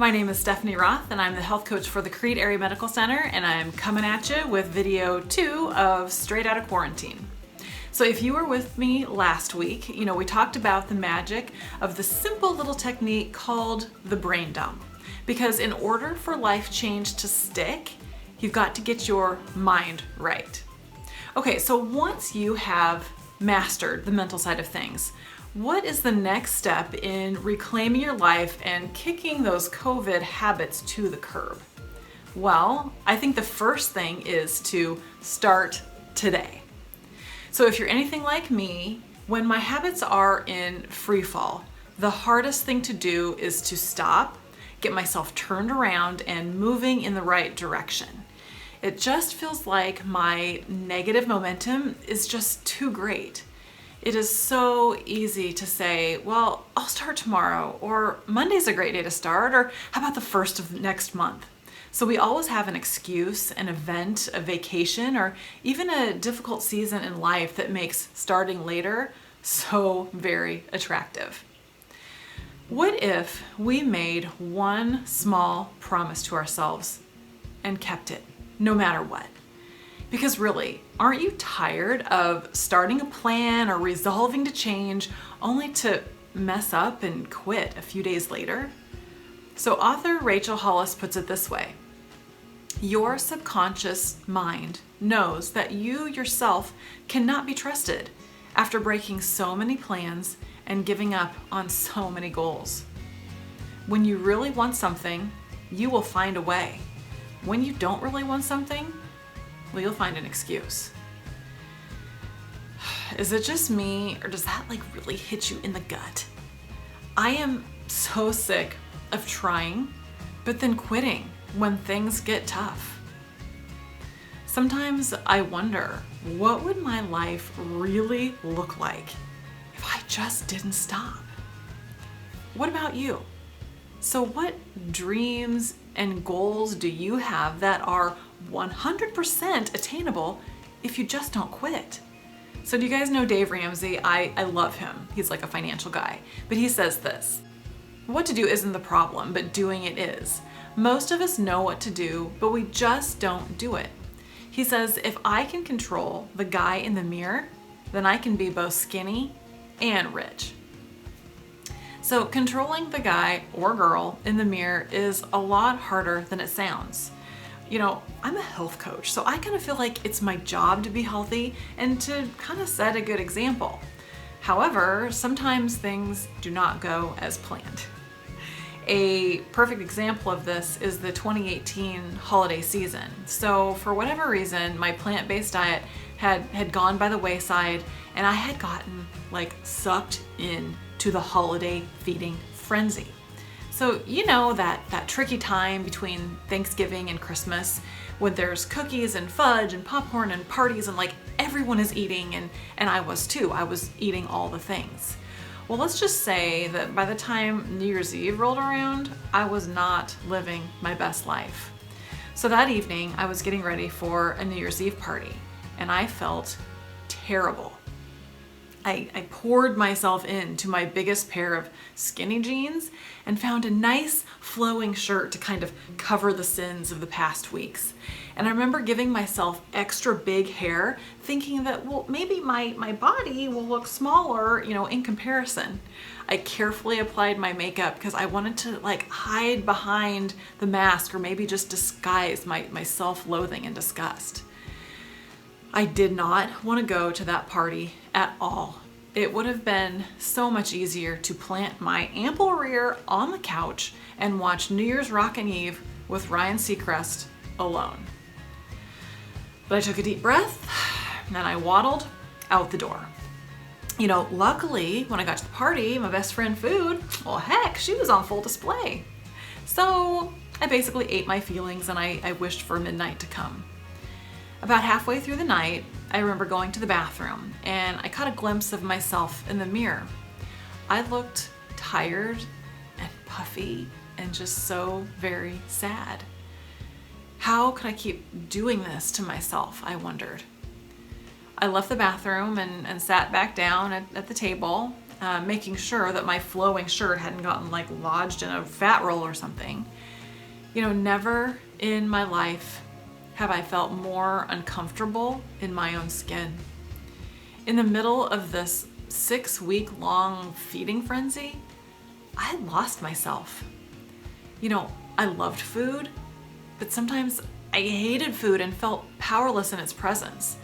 My name is Stephanie Roth, and I'm the health coach for the Creede Area Medical Center, and I'm coming at you with video 2 of Straight Outta Quarantine. So if you were with me last week, we talked about the magic of the simple little technique called the brain dump. Because in order for life change to stick, you've got to get your mind right. Okay, so once you have mastered the mental side of things, what is the next step in reclaiming your life and kicking those COVID habits to the curb? Well, I think the first thing is to start today. So if you're anything like me, when my habits are in free fall, the hardest thing to do is to stop, get myself turned around and moving in the right direction. It just feels like my negative momentum is just too great. It is so easy to say, well, I'll start tomorrow, or Monday's a great day to start, or how about the first of next month? So we always have an excuse, an event, a vacation, or even a difficult season in life that makes starting later so very attractive. What if we made one small promise to ourselves and kept it, no matter what? Because really, aren't you tired of starting a plan or resolving to change only to mess up and quit a few days later? So author Rachel Hollis puts it this way: your subconscious mind knows that you yourself cannot be trusted after breaking so many plans and giving up on so many goals. When you really want something, you will find a way. When you don't really want something, well, you'll find an excuse. Is it just me, or does that really hit you in the gut? I am so sick of trying, but then quitting when things get tough. Sometimes I wonder, what would my life really look like if I just didn't stop? What about you? So what dreams and goals do you have that are 100% attainable if you just don't quit? So do you guys know Dave Ramsey? I love him. He's like a financial guy. But he says this: what to do isn't the problem, but doing it is. Most of us know what to do, but we just don't do it. He says, if I can control the guy in the mirror, then I can be both skinny and rich. So controlling the guy or girl in the mirror is a lot harder than it sounds. I'm a health coach, so I kind of feel like it's my job to be healthy and to kind of set a good example. However, sometimes things do not go as planned. A perfect example of this is the 2018 holiday season. So for whatever reason, my plant-based diet had gone by the wayside, and I had gotten sucked in to the holiday feeding frenzy. So that tricky time between Thanksgiving and Christmas when there's cookies and fudge and popcorn and parties and everyone is eating, and I was too. I was eating all the things. Well, let's just say that by the time New Year's Eve rolled around, I was not living my best life. So that evening, I was getting ready for a New Year's Eve party, and I felt terrible. I poured myself into my biggest pair of skinny jeans and found a nice flowing shirt to kind of cover the sins of the past weeks. And I remember giving myself extra big hair, thinking that, well, maybe my body will look smaller, in comparison. I carefully applied my makeup because I wanted to hide behind the mask, or maybe just disguise my self-loathing and disgust. I did not want to go to that party at all. It would have been so much easier to plant my ample rear on the couch and watch New Year's Rockin' Eve with Ryan Seacrest alone. But I took a deep breath and then I waddled out the door. Luckily, when I got to the party, my best friend Food, well, heck, she was on full display. So I basically ate my feelings and I wished for midnight to come. About halfway through the night, I remember going to the bathroom and I caught a glimpse of myself in the mirror. I looked tired and puffy and just so very sad. How could I keep doing this to myself, I wondered. I left the bathroom and sat back down at the table, making sure that my flowing shirt hadn't gotten like lodged in a fat roll or something. You know, never in my life have I felt more uncomfortable in my own skin. In the middle of this 6-week-long feeding frenzy, I had lost myself. You know, I loved food, but sometimes I hated food and felt powerless in its presence.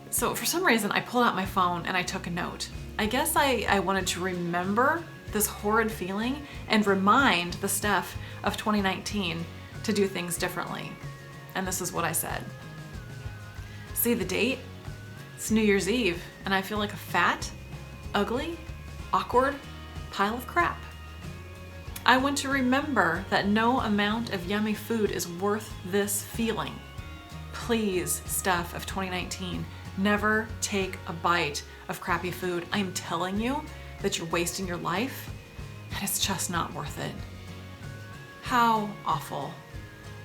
So for some reason, I pulled out my phone and I took a note. I guess I wanted to remember this horrid feeling and remind the Steph of 2019 to do things differently. And this is what I said. See the date? It's New Year's Eve, and I feel like a fat, ugly, awkward pile of crap. I want to remember that no amount of yummy food is worth this feeling. Please, Steph of 2019, never take a bite of crappy food. I'm telling you that you're wasting your life, and it's just not worth it. How awful.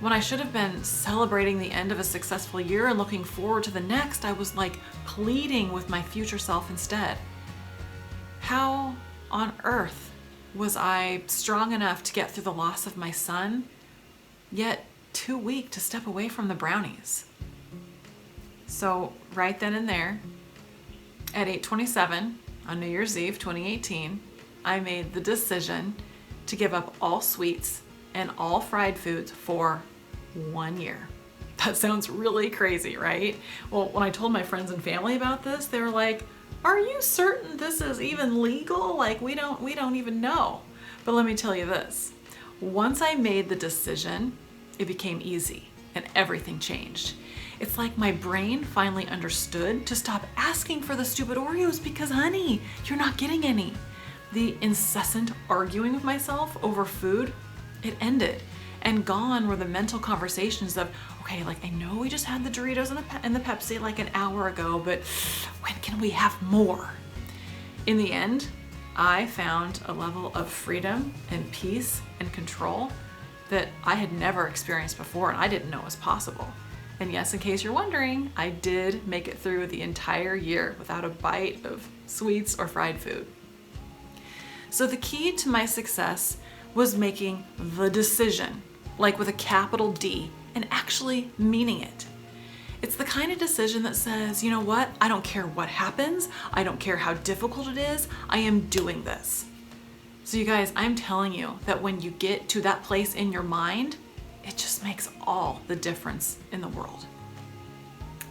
When I should have been celebrating the end of a successful year and looking forward to the next, I was like pleading with my future self instead. How on earth was I strong enough to get through the loss of my son, yet too weak to step away from the brownies? So right then and there, at 8:27 on New Year's Eve 2018, I made the decision to give up all sweets and all fried foods for 1 year. That sounds really crazy, right? Well, when I told my friends and family about this, they were like, "Are you certain this is even legal? Like we don't even know." But let me tell you this. Once I made the decision, it became easy and everything changed. It's like my brain finally understood to stop asking for the stupid Oreos because, honey, you're not getting any. The incessant arguing with myself over food, it ended. And gone were the mental conversations of, okay, like I know we just had the Doritos and the Pepsi like an hour ago, but when can we have more? In the end, I found a level of freedom and peace and control that I had never experienced before and I didn't know was possible. And yes, in case you're wondering, I did make it through the entire year without a bite of sweets or fried food. So the key to my success was making the decision, like with a capital D, and actually meaning it. It's the kind of decision that says, you know what? I don't care what happens. I don't care how difficult it is. I am doing this. So you guys, I'm telling you that when you get to that place in your mind, it just makes all the difference in the world.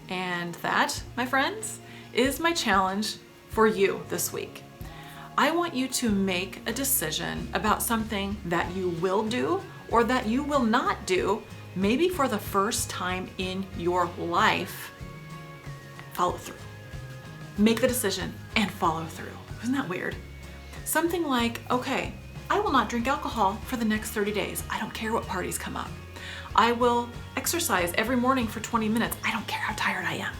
And that, my friends, is my challenge for you this week. I want you to make a decision about something that you will do or that you will not do, maybe for the first time in your life. Follow through. Make the decision and follow through. Isn't that weird? Something like, okay, I will not drink alcohol for the next 30 days. I don't care what parties come up. I will exercise every morning for 20 minutes. I don't care how tired I am.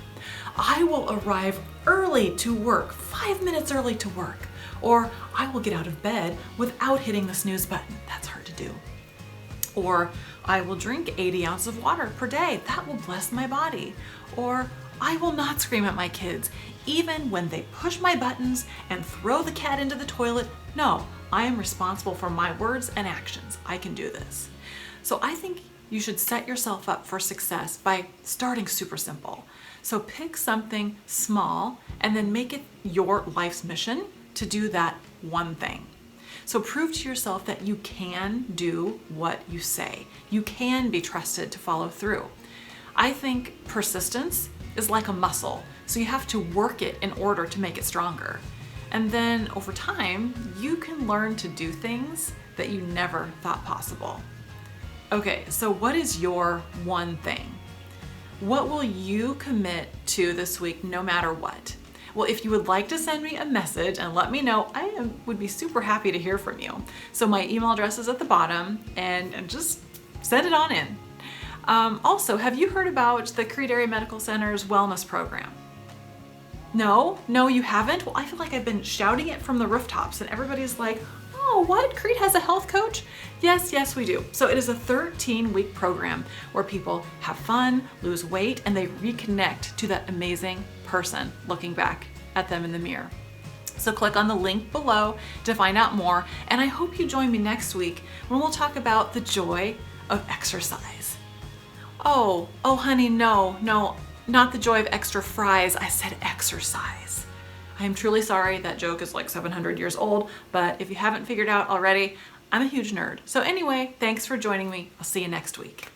I will arrive early to work, 5 minutes early to work. Or I will get out of bed without hitting the snooze button. That's hard to do. Or I will drink 80 ounces of water per day. That will bless my body. Or I will not scream at my kids, even when they push my buttons and throw the cat into the toilet. No, I am responsible for my words and actions. I can do this. So I think you should set yourself up for success by starting super simple. So pick something small and then make it your life's mission to do that one thing. So prove to yourself that you can do what you say. You can be trusted to follow through. I think persistence is like a muscle, so you have to work it in order to make it stronger. And then over time, you can learn to do things that you never thought possible. Okay, so what is your one thing? What will you commit to this week no matter what? Well, if you would like to send me a message and let me know, I would be super happy to hear from you. So my email address is at the bottom and just send it on in. Also, have you heard about the Crete Area Medical Center's wellness program? No, you haven't? Well, I feel like I've been shouting it from the rooftops and everybody's like, oh, what? Crete has a health coach? Yes, we do. So it is a 13-week program where people have fun, lose weight, and they reconnect to that amazing person looking back at them in the mirror. So click on the link below to find out more, and I hope you join me next week when we'll talk about the joy of exercise. Oh, honey, no, not the joy of extra fries. I said exercise. I am truly sorry. That joke is like 700 years old, but if you haven't figured out already, I'm a huge nerd. So anyway, thanks for joining me. I'll see you next week.